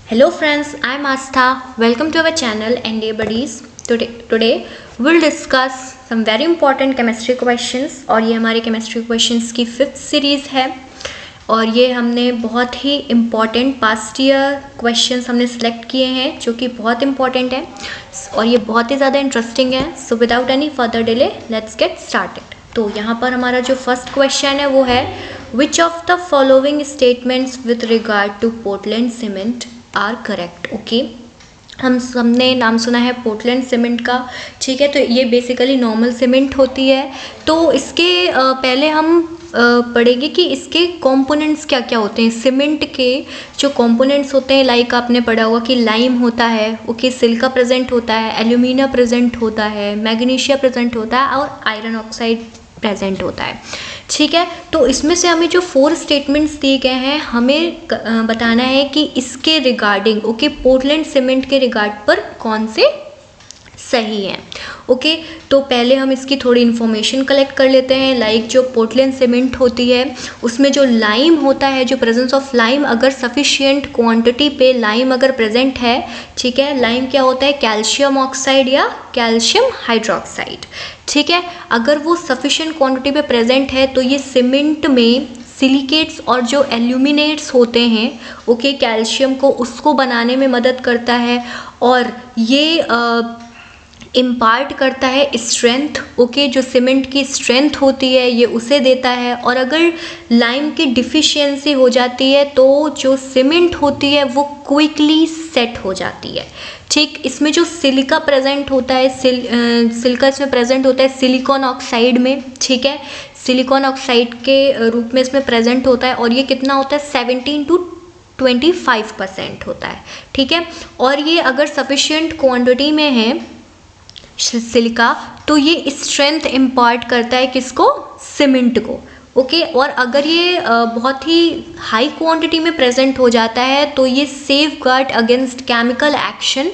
Hello friends, I am Astha. Welcome to our channel NDA Buddies. Today we'll discuss some very important chemistry questions और ये हमारे chemistry questions की 5th series है और ये हमने बहुत ही important past year questions हमने select किए हैं जो कि बहुत important है और ये बहुत ही ज़्यादा interesting है. So without any further delay, let's get started. तो यहाँ पर हमारा जो फर्स्ट क्वेश्चन है वो है which of the following statements with regard to Portland cement are correct. Okay, हम सबने नाम सुना है पोर्टलैंड सीमेंट का. ठीक है, तो ये बेसिकली नॉर्मल सीमेंट होती है. तो इसके पहले हम पढ़ेंगे कि इसके कंपोनेंट्स क्या क्या होते हैं. सीमेंट के जो कंपोनेंट्स होते हैं, लाइक आपने पढ़ा होगा कि लाइम होता है, ओके, सिलिका प्रेजेंट होता है, एल्यूमिना प्रेजेंट होता है, मैग्नीशिया प्रेजेंट होता है और आयरन ऑक्साइड प्रेजेंट होता है. ठीक है, तो इसमें से हमें जो 4 स्टेटमेंट्स दिए गए हैं हमें बताना है कि इसके रिगार्डिंग, ओके, पोर्टलैंड सीमेंट के रिगार्ड पर कौन से सही है. ओके, तो पहले हम इसकी थोड़ी इन्फॉर्मेशन कलेक्ट कर लेते हैं. लाइक जो पोर्टलैंड सीमेंट होती है उसमें जो लाइम होता है, जो प्रेजेंस ऑफ लाइम, अगर सफिशिएंट क्वांटिटी पे लाइम अगर प्रेजेंट है, ठीक है, लाइम क्या होता है, कैल्शियम ऑक्साइड या कैल्शियम हाइड्रोक्साइड. ठीक है, अगर वो सफिशिएंट क्वांटिटी पे प्रेजेंट है तो ये सीमेंट में सिलिकेट्स और जो एल्यूमिनेट्स होते हैं, ओके, कैल्शियम को उसको बनाने में मदद करता है और ये इम्पार्ट करता है स्ट्रेंथ. ओके, जो सीमेंट की स्ट्रेंथ होती है ये उसे देता है. और अगर लाइम की डिफिशियंसी हो जाती है तो जो सीमेंट होती है वो क्विकली सेट हो जाती है. ठीक, इसमें जो सिलिका प्रेजेंट होता है, सिलिका इसमें प्रेजेंट होता है सिलिकॉन ऑक्साइड में. ठीक है, सिलिकॉन ऑक्साइड के रूप में इसमें प्रेजेंट होता है और ये कितना होता है, 17 to 25% होता है. ठीक है, और ये अगर सफिशिएंट क्वांटिटी में है सिलिका तो ये स्ट्रेंथ इम्पार्ट करता है किसको, सीमेंट को. ओके, और अगर ये बहुत ही हाई क्वांटिटी में प्रेजेंट हो जाता है तो ये safe guard against chemical action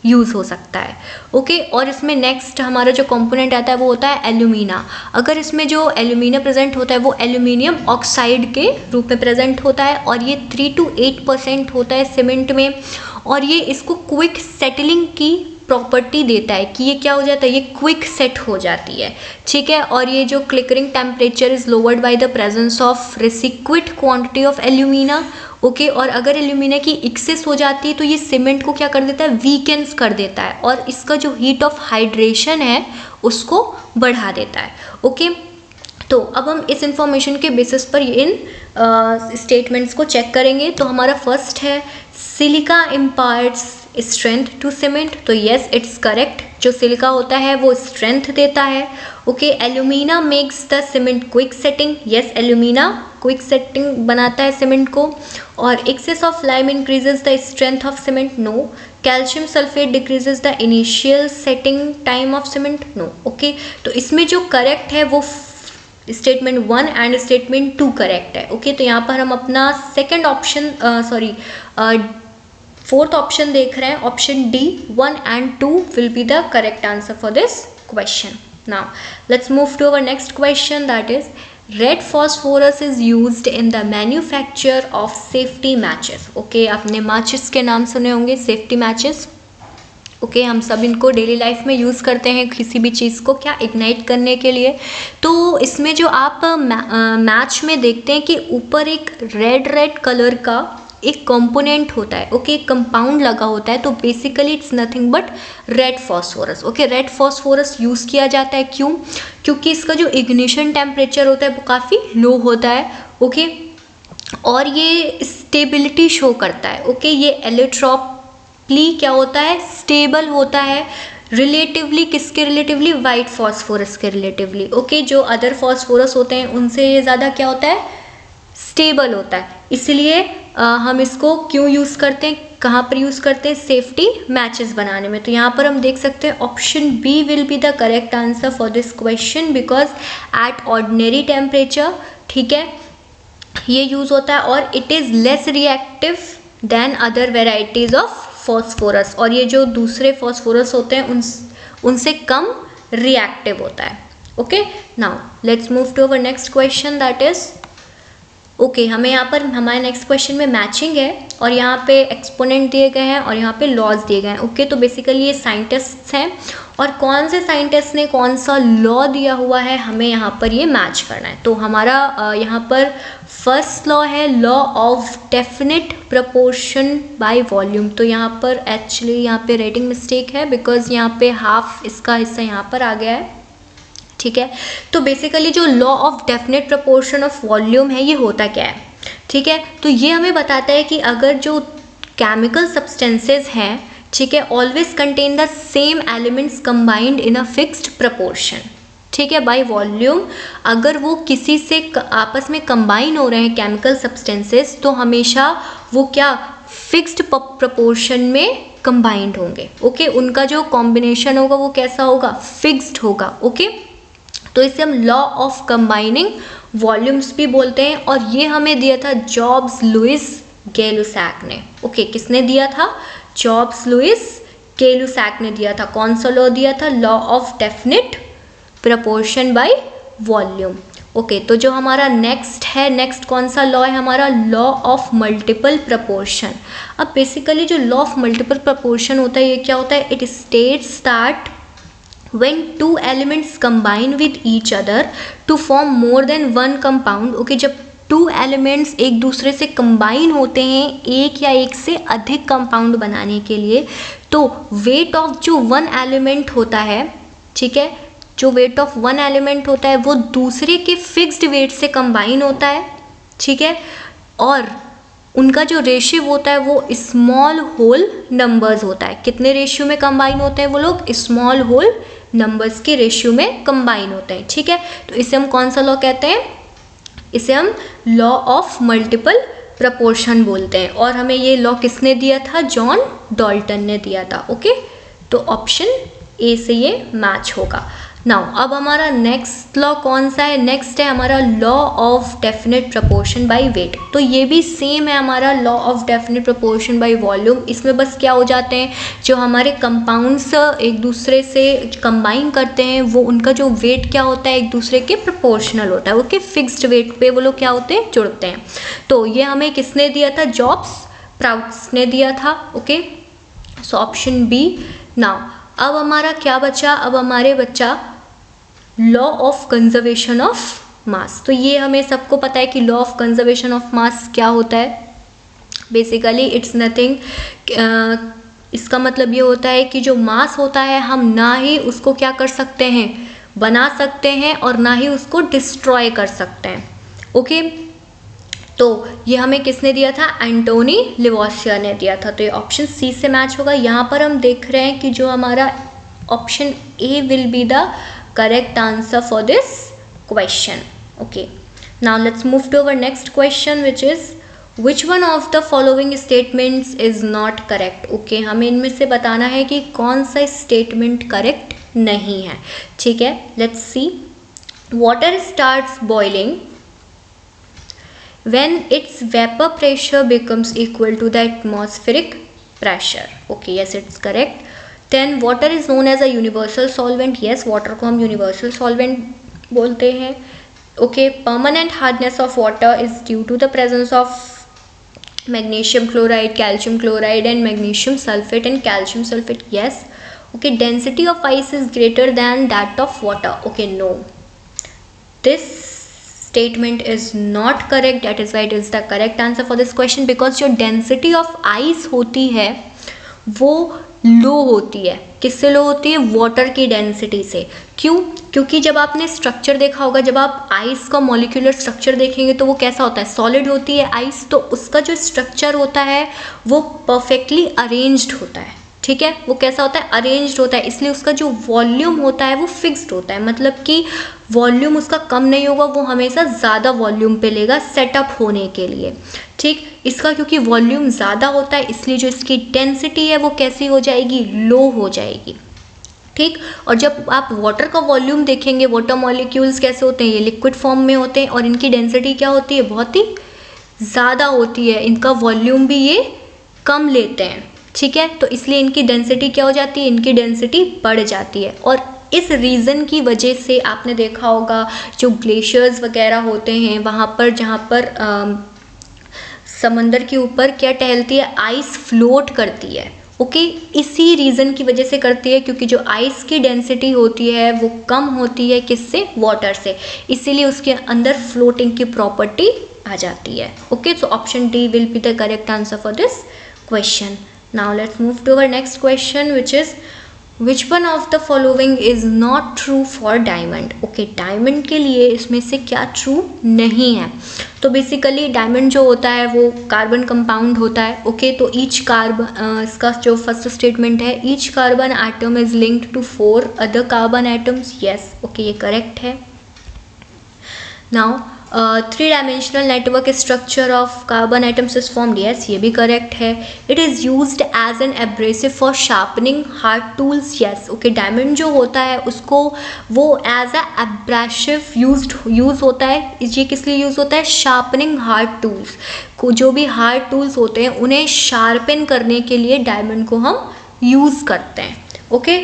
use हो सकता है. ओके, और इसमें नेक्स्ट हमारा जो कंपोनेंट आता है वो होता है एल्यूमिना. अगर इसमें जो एल्यूमिना प्रेजेंट होता है वो एल्यूमिनियम ऑक्साइड के रूप में प्रेजेंट होता है और ये 3 to 8% होता है सीमेंट में और ये इसको क्विक सेटलिंग की प्रॉपर्टी देता है कि ये क्या हो जाता है, ये क्विक सेट हो जाती है. ठीक है, और ये जो clinkering temperature is lowered by the presence of requisite quantity of alumina. Okay, और अगर एल्यूमिना की एक्सेस हो जाती है तो ये सीमेंट को क्या कर देता है, वीकेंस कर देता है और इसका जो हीट ऑफ हाइड्रेशन है उसको बढ़ा देता है. ओके, तो अब हम इस इंफॉर्मेशन के बेसिस पर इन स्टेटमेंट्स को चेक करेंगे. तो हमारा फर्स्ट है silica imparts strength to cement. तो यस, इट्स करेक्ट. जो सिलिका होता है वो स्ट्रेंथ देता है. Okay, alumina makes the cement quick setting. Yes, alumina quick setting बनाता है सीमेंट को. और excess of lime increases the strength of cement. No. Calcium sulphate decreases the initial setting time of cement. No. Okay, तो इसमें जो correct है वो statement 1 and statement 2 correct है. ओके, तो यहाँ पर हम अपना सेकेंड ऑप्शन फोर्थ ऑप्शन देख रहे हैं. Option D 1 and 2 will be the correct answer for this question. Now let's move to our next question, that is red phosphorus is used in the manufacture of safety matches. Okay, आपने matches के नाम सुने होंगे, safety matches. Okay, हम सब इनको daily life में use करते हैं किसी भी चीज़ को क्या इग्नाइट करने के लिए. तो इसमें जो आप मैच में देखते हैं कि ऊपर एक रेड कलर का एक कंपोनेंट होता है. ओके, कंपाउंड लगा होता है. तो basically it's nothing but red phosphorus. Okay, red phosphorus use किया जाता है. क्यों? क्योंकि इसका जो इग्निशन टेम्परेचर होता है वो काफ़ी लो होता है. ओके, और ये स्टेबिलिटी शो करता है. ओके, ये एलोट्रॉपली क्या होता है, स्टेबल होता है रिलेटिवली. किसके रिलेटिवली? वाइट फॉस्फोरस के रिलेटिवली. ओके, जो अदर फॉस्फोरस होते हैं उनसे ये ज़्यादा क्या होता है, स्टेबल होता है. इसलिए हम इसको क्यों यूज़ करते हैं, कहाँ पर यूज़ करते हैं, सेफ्टी मैचेस बनाने में. तो यहाँ पर हम देख सकते हैं option B will be the correct answer for this question because at ordinary temperature, ठीक है, ये यूज़ होता है और it is less reactive than other varieties of phosphorus. और ये जो दूसरे फॉस्फोरस होते हैं उनसे कम रिएक्टिव होता है. Okay, now let's move to our next question, that is okay हमें यहाँ पर हमारे नेक्स्ट क्वेश्चन में मैचिंग है और यहाँ पे एक्सपोनेंट दिए गए हैं और यहाँ पे लॉज दिए गए हैं। ओके तो बेसिकली ये साइंटिस्ट्स हैं और कौन से साइंटिस्ट ने कौन सा लॉ दिया हुआ है हमें यहाँ पर ये मैच करना है। तो हमारा यहाँ पर फर्स्ट लॉ है law of definite proportion by volume. तो यहाँ पर एक्चुअली यहाँ पे राइटिंग मिस्टेक है बिकॉज यहाँ पे हाफ इसका हिस्सा यहाँ पर आ गया है। ठीक है तो बेसिकली जो law of definite proportion of volume है ये होता क्या है। ठीक है तो ये हमें बताता है कि अगर जो केमिकल सब्सटेंसेस हैं ठीक है always contain the same elements combined in a fixed proportion. ठीक है बाय वॉल्यूम अगर वो किसी से आपस में कंबाइन हो रहे हैं केमिकल सब्सटेंसेस तो हमेशा वो क्या फिक्स्ड प्रपोर्शन में कंबाइंड होंगे। ओके उनका जो कॉम्बिनेशन होगा वो कैसा होगा फिक्स्ड होगा। ओके तो इसे हम लॉ ऑफ कंबाइनिंग वॉल्यूम्स भी बोलते हैं और ये हमें दिया था जॉब्स लुइस गै-लुसैक ने। ओके किसने दिया था जॉब्स लुइस गै-लुसैक ने दिया था। कौन सा लॉ दिया था law of definite proportion by volume. Okay तो जो हमारा नेक्स्ट है नेक्स्ट कौन सा लॉ है हमारा लॉ ऑफ मल्टीपल प्रपोर्शन। अब बेसिकली जो लॉ ऑफ मल्टीपल प्रपोर्शन होता है ये क्या होता है it states that when two elements combine with each other to form more than one compound। Okay जब टू एलिमेंट्स एक दूसरे से कंबाइन होते हैं एक या एक से अधिक कंपाउंड बनाने के लिए तो वेट ऑफ जो वन एलिमेंट होता है ठीक है जो वेट ऑफ वन एलिमेंट होता है वो दूसरे के फिक्स्ड वेट से कंबाइन होता है। ठीक है और उनका जो रेशियो होता है वो स्मॉल होल नंबर्स होता है। कितने रेशियो में कंबाइन होते हैं वो लोग स्मॉल होल नंबर्स के रेशियो में कंबाइन होते हैं। ठीक है तो इसे हम कौन सा लॉ कहते हैं इसे हम लॉ ऑफ मल्टीपल प्रपोर्शन बोलते हैं और हमें ये लॉ किसने दिया था जॉन डाल्टन ने दिया था। ओके तो ऑप्शन ए से ये मैच होगा। नाउ अब हमारा नेक्स्ट लॉ कौन सा है नेक्स्ट है हमारा law of definite proportion by weight. तो ये भी सेम है हमारा law of definite proportion by volume. इसमें बस क्या हो जाते हैं जो हमारे कंपाउंड्स एक दूसरे से कंबाइन करते हैं वो उनका जो वेट क्या होता है एक दूसरे के प्रोपोर्शनल होता है। ओके फिक्स्ड वेट पे वो लोग क्या होते हैं जुड़ते हैं। तो ये हमें किसने दिया था जॉब्स प्राउट्स ने दिया था। Okay so option B. Now अब हमारा क्या बचा अब हमारे बच्चा law of conservation of mass. तो ये हमें सबको पता है कि law of conservation of mass क्या होता है। बेसिकली इट्स नथिंग इसका मतलब ये होता है कि जो मास होता है हम ना ही उसको क्या कर सकते हैं बना सकते हैं और ना ही उसको डिस्ट्रॉय कर सकते हैं। ओके तो ये हमें किसने दिया था एंटोनी लिवोसियर ने दिया था। तो ये ऑप्शन सी से मैच होगा। यहाँ पर हम देख रहे हैं कि जो हमारा option A will be the correct answer for this question। okay now let's move to our next question which is which one of the following statements is not correct। okay हमें इनमें से बताना है कि कौन सा स्टेटमेंट करेक्ट नहीं है। ठीक है let's see water starts boiling when its vapor pressure becomes equal to the atmospheric pressure। okay yes it's correct। Then water is known as a universal solvent. Yes water को हम universal solvent बोलते हैं। Okay permanent hardness of water is due to the presence of magnesium chloride calcium chloride and magnesium sulphate and calcium sulphate. Yes okay density of ice is greater than that of water. Okay no this statement is not correct that is why it is the correct answer for this question because जो density of ice होती है वो लो होती है। किससे लो होती है water की डेंसिटी से। क्यों क्योंकि जब आपने स्ट्रक्चर देखा होगा जब आप आइस का मॉलिक्यूलर स्ट्रक्चर देखेंगे तो वो कैसा होता है सॉलिड होती है आइस तो उसका जो स्ट्रक्चर होता है वो परफेक्टली अरेंज्ड होता है। ठीक है वो कैसा होता है अरेंज्ड होता है इसलिए उसका जो वॉल्यूम होता है वो फिक्स्ड होता है मतलब कि वॉल्यूम उसका कम नहीं होगा वो हमेशा ज़्यादा वॉल्यूम पे लेगा सेटअप होने के लिए। ठीक इसका क्योंकि वॉल्यूम ज़्यादा होता है इसलिए जो इसकी डेंसिटी है वो कैसी हो जाएगी लो हो जाएगी। ठीक और जब आप वाटर का वॉल्यूम देखेंगे वाटर मॉलिक्यूल्स कैसे होते हैं ये लिक्विड फॉर्म में होते हैं और इनकी डेंसिटी क्या होती है बहुत ही ज़्यादा होती है इनका वॉल्यूम भी ये कम लेते हैं। ठीक है तो इसलिए इनकी डेंसिटी क्या हो जाती है इनकी डेंसिटी बढ़ जाती है और इस रीज़न की वजह से आपने देखा होगा जो ग्लेशियर्स वगैरह होते हैं वहाँ पर, जहाँ पर समंदर के ऊपर क्या टहलती है, आइस फ्लोट करती है। ओके, इसी रीज़न की वजह से करती है, क्योंकि जो आइस की डेंसिटी होती है वो कम होती है किससे, वाटर से, इसीलिए उसके अंदर फ्लोटिंग की प्रॉपर्टी आ जाती है। Okay, so option D will be the correct answer for this question. Now let's move to our next question which is which one of the following is not true for diamond. Okay, diamond के लिए इसमें से क्या true नहीं है। तो basically diamond जो होता है वो कार्बन कंपाउंड होता है। ओके, तो ईच कार्बन, इसका जो फर्स्ट स्टेटमेंट है, each carbon atom is linked to 4 other carbon atoms. Yes, okay, ये करेक्ट है। Now 3-dimensional network structure of carbon atoms is formed. yes, ये भी करेक्ट है। it is used as an abrasive for sharpening hard tools. yes, okay, diamond जो होता है उसको वो एज अ एब्रेसिव यूज होता है। ये किस लिए यूज़ होता है, शार्पनिंग हार्ड टूल्स को, जो भी हार्ड टूल्स होते हैं उन्हें शार्पन करने के लिए डायमंड को हम यूज़ करते हैं। ओके,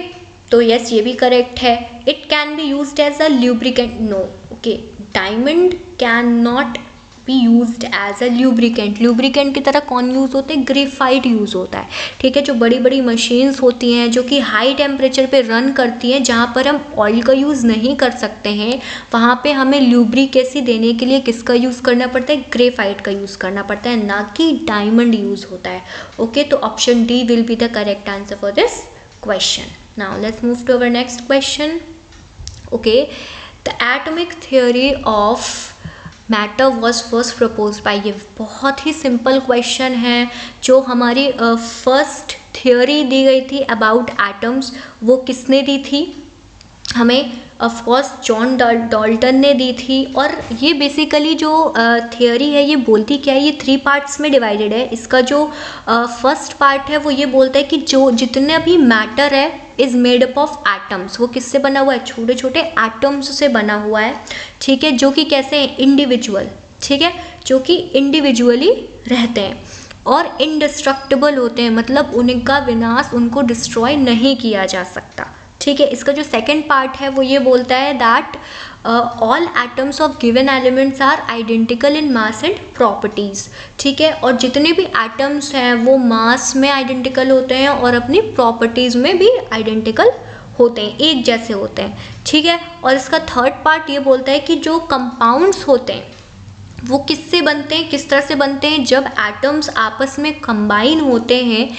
तो यस, ये भी करेक्ट है। It can be used as a lubricant. No, okay, diamond can not be used as a lubricant. Lubricant की तरह कौन यूज़ होते हैं, ग्रेफाइट यूज़ होता है। ठीक है, जो बड़ी बड़ी मशीन्स होती हैं जो कि हाई टेम्परेचर पे रन करती हैं, जहाँ पर हम ऑयल का यूज़ नहीं कर सकते हैं, वहाँ पे हमें ल्यूब्रिकेसी देने के लिए किसका यूज़ करना पड़ता है, ग्रेफाइट का यूज़ करना पड़ता है, ना कि डायमंड यूज़ होता है। ओके, तो option D will be the correct answer for this question. Now let's move to our next question. Okay, the atomic theory of matter was first proposed by, ये बहुत ही सिंपल क्वेश्चन है। जो हमारी first theory दी गई थी about atoms, वो किसने दी थी हमें, ऑफ कोर्स जॉन डाल्टन ने दी थी। और ये बेसिकली जो थियोरी है ये बोलती क्या है, ये 3 पार्ट्स में डिवाइडेड है। इसका जो फर्स्ट पार्ट है वो ये बोलता है कि जो जितने भी मैटर है is made up of atoms. वो किससे बना हुआ है, छोटे छोटे एटम्स से बना हुआ है। ठीक है, जो कि कैसे हैं, इंडिविजुअल। ठीक है, जो कि इंडिविजुअली रहते हैं और इनडिस्ट्रक्टिबल होते हैं, मतलब उनका विनाश, उनको डिस्ट्रॉय नहीं किया जा सकता। ठीक है, इसका जो सेकंड पार्ट है वो ये बोलता है that all atoms of given elements are identical in mass and properties. ठीक है, और जितने भी एटम्स हैं वो मास में आइडेंटिकल होते हैं और अपनी प्रॉपर्टीज़ में भी आइडेंटिकल होते हैं, एक जैसे होते हैं। ठीक है, और इसका थर्ड पार्ट ये बोलता है कि जो कंपाउंड्स होते हैं वो किससे बनते हैं, किस तरह से बनते हैं, जब एटम्स आपस में कंबाइन होते हैं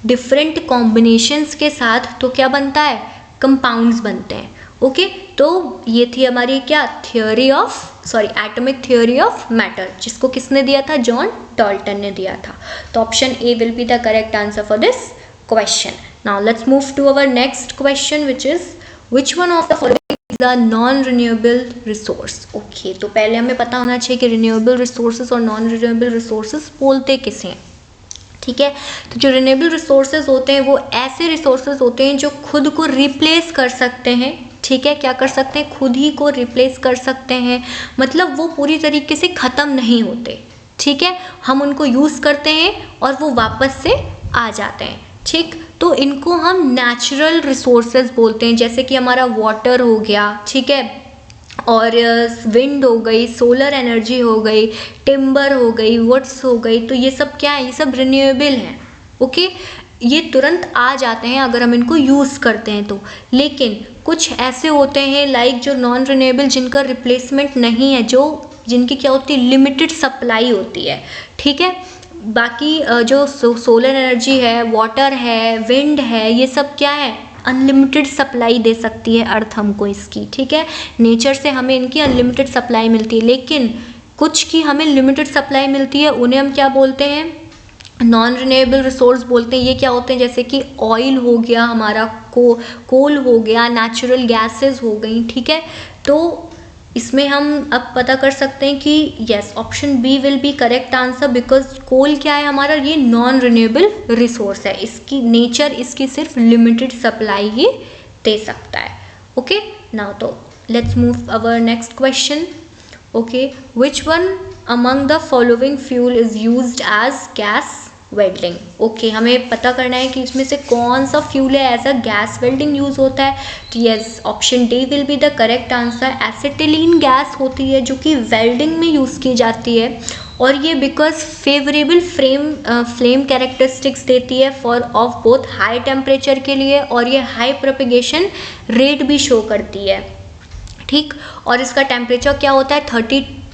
डिफरेंट कॉम्बिनेशंस के साथ, तो क्या बनता है, कंपाउंड्स बनते हैं। ओके, तो ये थी हमारी क्या theory of, sorry, atomic theory of matter, जिसको किसने दिया था, जॉन डाल्टन ने दिया था। तो option A will be the correct answer for this question. Now let's move to our next question which is which one of the following is a non renewable resource. Okay, तो पहले हमें पता होना चाहिए कि रिन्यूएबल रिसोर्सेज और non renewable resources बोलते किसे हैं। ठीक है, तो जो रिन्यूएबल रिसोर्सेज होते हैं वो ऐसे रिसोर्सेज होते हैं जो खुद को रिप्लेस कर सकते हैं। ठीक है, क्या कर सकते हैं, खुद ही को रिप्लेस कर सकते हैं, मतलब वो पूरी तरीके से ख़त्म नहीं होते। ठीक है, हम उनको यूज़ करते हैं और वो वापस से आ जाते हैं। ठीक, तो इनको हम नेचुरल रिसोर्सेज बोलते हैं, जैसे कि हमारा वाटर हो गया। ठीक है, और विंड हो गई, सोलर एनर्जी हो गई, टिम्बर हो गई, वुड्स हो गई, तो ये सब क्या है, ये सब रिन्यूएबल हैं। ओके, ये तुरंत आ जाते हैं अगर हम इनको यूज़ करते हैं तो। लेकिन कुछ ऐसे होते हैं लाइक जो नॉन रिन्यूएबल, जिनका रिप्लेसमेंट नहीं है, जो जिनकी क्या होती है, लिमिटेड सप्लाई होती है। ठीक है, बाकी जो सोलर एनर्जी है, वाटर है, विंड है, ये सब क्या है, अनलिमिटेड सप्लाई दे सकती है अर्थ हमको इसकी। ठीक है, नेचर से हमें इनकी अनलिमिटेड सप्लाई मिलती है। लेकिन कुछ की हमें लिमिटेड सप्लाई मिलती है, उन्हें हम क्या बोलते हैं, नॉन रिन्यूएबल रिसोर्स बोलते हैं। ये क्या होते हैं, जैसे कि ऑयल हो गया हमारा, कोल हो गया, नेचुरल गैसेस हो गई। ठीक है, तो इसमें हम अब पता कर सकते हैं कि yes, option B will be correct answer, because coal क्या है हमारा, ये नॉन रिन्यूएबल रिसोर्स है, इसकी नेचर इसकी सिर्फ लिमिटेड सप्लाई ही दे सकता है। ओके, नाउ तो let's move our next question. Okay, which one among the following fuel is used as gas welding. Okay, हमें पता करना है कि इसमें से कौन सा फ्यूल है as a gas welding use होता है। तो yes, option D will be the correct answer. Acetylene gas होती है जो कि वेल्डिंग में यूज़ की जाती है, और ये बिकॉज फेवरेबल फ्लेम कैरेक्टरिस्टिक्स देती है for of both high temperature के लिए, और ये हाई प्रोपेगेशन रेट भी शो करती है। ठीक, और इसका टेम्परेचर क्या होता है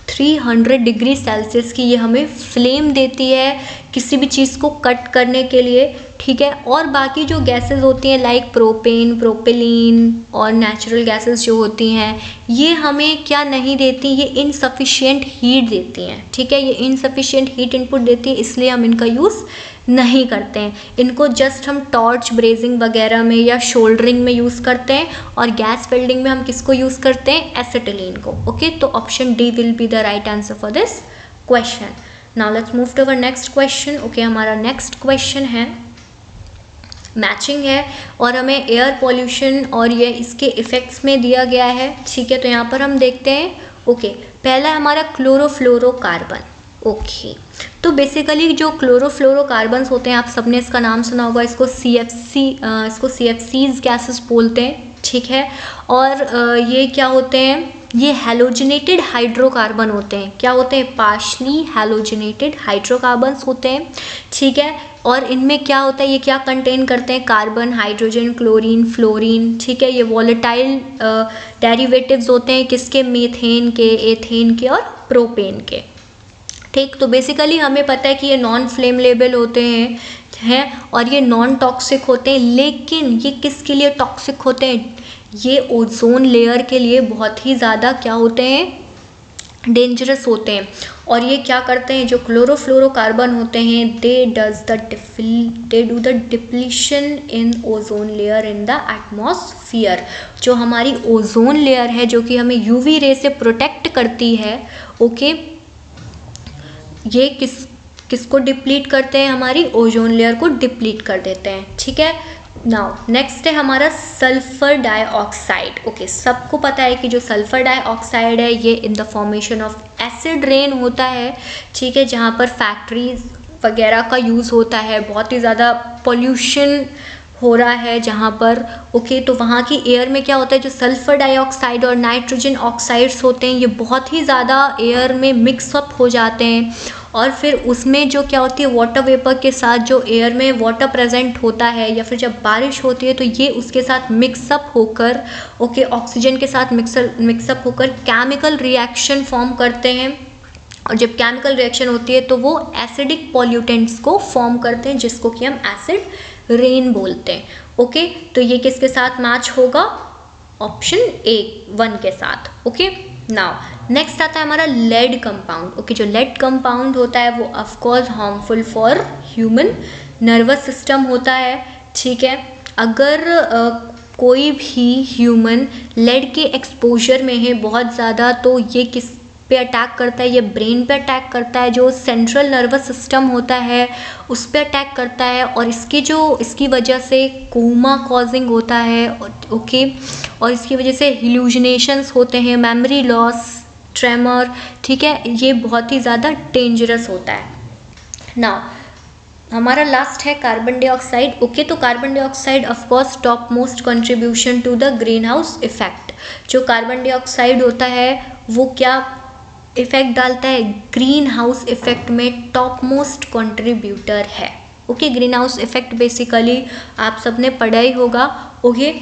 300 डिग्री सेल्सियस की ये हमें फ्लेम देती है किसी भी चीज़ को कट करने के लिए। ठीक है, और बाकी जो गैसेस होती हैं लाइक प्रोपेन, प्रोपेलीन और नेचुरल गैसेस जो होती हैं, ये हमें क्या नहीं देती, ये इनसफिशिएंट हीट देती हैं। ठीक है, ये इनसफिशिएंट हीट इनपुट देती है, इसलिए हम इनका यूज़ नहीं करते हैं। इनको जस्ट हम टॉर्च ब्रेजिंग वगैरह में या शोल्डरिंग में यूज़ करते हैं, और गैस वेल्डिंग में हम किसको यूज़ करते हैं, एसिटिलीन को। ओके, तो option D will be the right answer for this question. Now let's move to our next question. Okay, हमारा नेक्स्ट क्वेश्चन है मैचिंग है, और हमें एयर पॉल्यूशन और ये इसके इफ़ेक्ट्स में दिया गया है। ठीक है, तो यहाँ पर हम देखते हैं। ओके, पहला है हमारा क्लोरोफ्लोरोकार्बन। ओके, तो बेसिकली जो क्लोरोफ्लोरोकार्बन्स होते हैं, आप सबने इसका नाम सुना होगा, इसको CFCs गैसेस बोलते हैं। ठीक है, और ये क्या होते हैं, ये हैलोजिनेटेड हाइड्रोकार्बन होते हैं। क्या होते हैं, पार्शली हैलोजिनेटेड हाइड्रोकार्बन्स होते हैं। ठीक है, और इनमें क्या होता है, ये क्या कंटेन करते हैं, कार्बन, हाइड्रोजन, क्लोरीन, फ्लोरीन। ठीक है, ये वॉलेटाइल डेरिवेटिव्स होते हैं किसके, मीथेन के, एथेन के और प्रोपेन के। ठीक, तो बेसिकली हमें पता है कि ये नॉन फ्लेमेबल होते हैं और ये नॉन टॉक्सिक होते हैं, लेकिन ये किसके लिए टॉक्सिक होते हैं, ये ओजोन लेयर के लिए बहुत ही ज़्यादा क्या होते हैं, डेंजरस होते हैं। और ये क्या करते हैं, जो क्लोरोफ्लोरोकार्बन होते हैं, they do the depletion in ozone layer in the atmosphere. जो हमारी ओजोन लेयर है, जो कि हमें यूवी रे से प्रोटेक्ट करती है। ओके, ये किसको डिप्लीट करते हैं, हमारी ओजोन लेयर को डिप्लीट कर देते हैं। ठीक है, नाउ नेक्स्ट है हमारा सल्फर डाइऑक्साइड। ओके, सबको पता है कि जो सल्फर डाइऑक्साइड है, ये in the formation of acid rain होता है। ठीक है, जहाँ पर फैक्ट्रीज वगैरह का यूज़ होता है, बहुत ही ज़्यादा पोल्यूशन हो रहा है जहाँ पर। ओके, तो वहाँ की एयर में क्या होता है, जो सल्फर डाइऑक्साइड और नाइट्रोजन ऑक्साइड्स होते हैं, ये बहुत ही ज़्यादा एयर में मिक्सअप हो जाते हैं, और फिर उसमें जो क्या होती है, वाटर वेपर के साथ जो एयर में वाटर प्रेजेंट होता है, या फिर जब बारिश होती है तो ये उसके साथ मिक्सअप होकर, ओके, ऑक्सीजन के साथ मिक्सअप होकर केमिकल रिएक्शन फॉर्म करते हैं। और जब केमिकल रिएक्शन होती है तो वो एसिडिक पॉल्यूटेंट्स को फॉर्म करते हैं, जिसको कि हम एसिड रेन बोलते हैं। ओके, तो ये किसके साथ मैच होगा, ऑप्शन ए 1 के साथ। ओके, नाउ नेक्स्ट आता है हमारा लेड कंपाउंड। ओके, जो लेड कंपाउंड होता है वो of course harmful for human nervous system होता है। ठीक है, अगर कोई भी ह्यूमन लेड के एक्सपोजर में है बहुत ज़्यादा, तो ये किस पे अटैक करता है, ये ब्रेन पे अटैक करता है, जो सेंट्रल नर्वस सिस्टम होता है उस पे अटैक करता है, और इसकी वजह से कोमा कॉजिंग होता है। ओके, और इसकी वजह से हिलुसिनेशंस होते हैं, मेमोरी लॉस, ट्रेमर। ठीक है, ये बहुत ही ज़्यादा डेंजरस होता है। नाउ हमारा लास्ट है कार्बन डाइऑक्साइड। ओके, तो carbon dioxide of course top most contribution to the green house effect. जो कार्बन डाइऑक्साइड होता है वो क्या इफेक्ट डालता है, ग्रीन हाउस इफेक्ट में टॉप मोस्ट कंट्रीब्यूटर है। Okay, green house effect basically आप सबने पढ़ा ही होगा। ओके,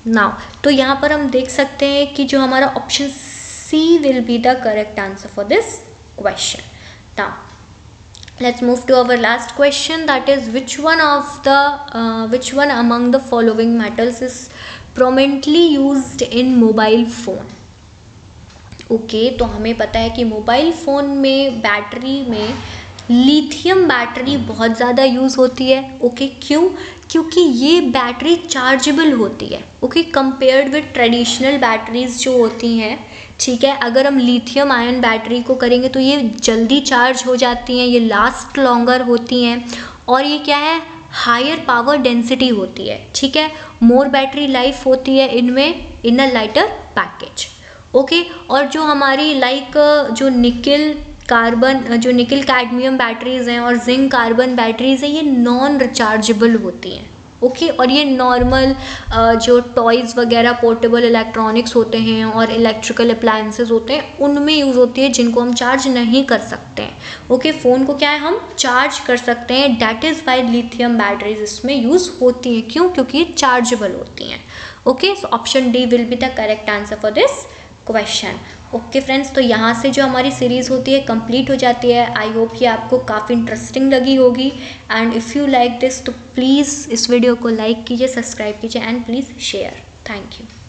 नाउ तो यहाँ पर हम देख सकते हैं कि जो हमारा option C will be the correct answer for this question. Now let's move to our last question, that is which one among the following metals is prominently used in mobile phone। Okay, तो हमें पता है कि mobile phone में battery में lithium battery बहुत ज़्यादा use होती है। ओके, क्यों, क्योंकि ये बैटरी चार्जेबल होती है। Okay, compared with traditional batteries जो होती हैं। ठीक है, अगर हम लिथियम आयन बैटरी को करेंगे तो ये जल्दी चार्ज हो जाती हैं, ये लास्ट लॉन्गर होती हैं, और ये क्या है, हायर पावर डेंसिटी होती है। ठीक है, मोर बैटरी लाइफ होती है इनमें इन अ लाइटर पैकेज। ओके, और जो हमारी जो निकल कार्बन जो निकल कैडमियम बैटरीज़ हैं और जिंक कार्बन बैटरीज़ हैं, ये नॉन रिचार्जेबल होती हैं। ओके और ये नॉर्मल जो टॉयज़ वगैरह पोर्टेबल इलेक्ट्रॉनिक्स होते हैं और इलेक्ट्रिकल अप्लायंसेस होते हैं उनमें यूज़ होती है, जिनको हम चार्ज नहीं कर सकते हैं। ओके फ़ोन को क्या है, हम चार्ज कर सकते हैं, that is why lithium batteries इसमें यूज़ होती हैं। क्यों? क्योंकि ये चार्जेबल होती हैं। Okay so option D will be the correct answer for this question. Okay friends, तो यहाँ से जो हमारी सीरीज़ होती है कंप्लीट हो जाती है। आई होप ये आपको काफ़ी इंटरेस्टिंग लगी होगी and if you like this तो प्लीज़ इस वीडियो को लाइक कीजिए, सब्सक्राइब कीजिए and please share. Thank you.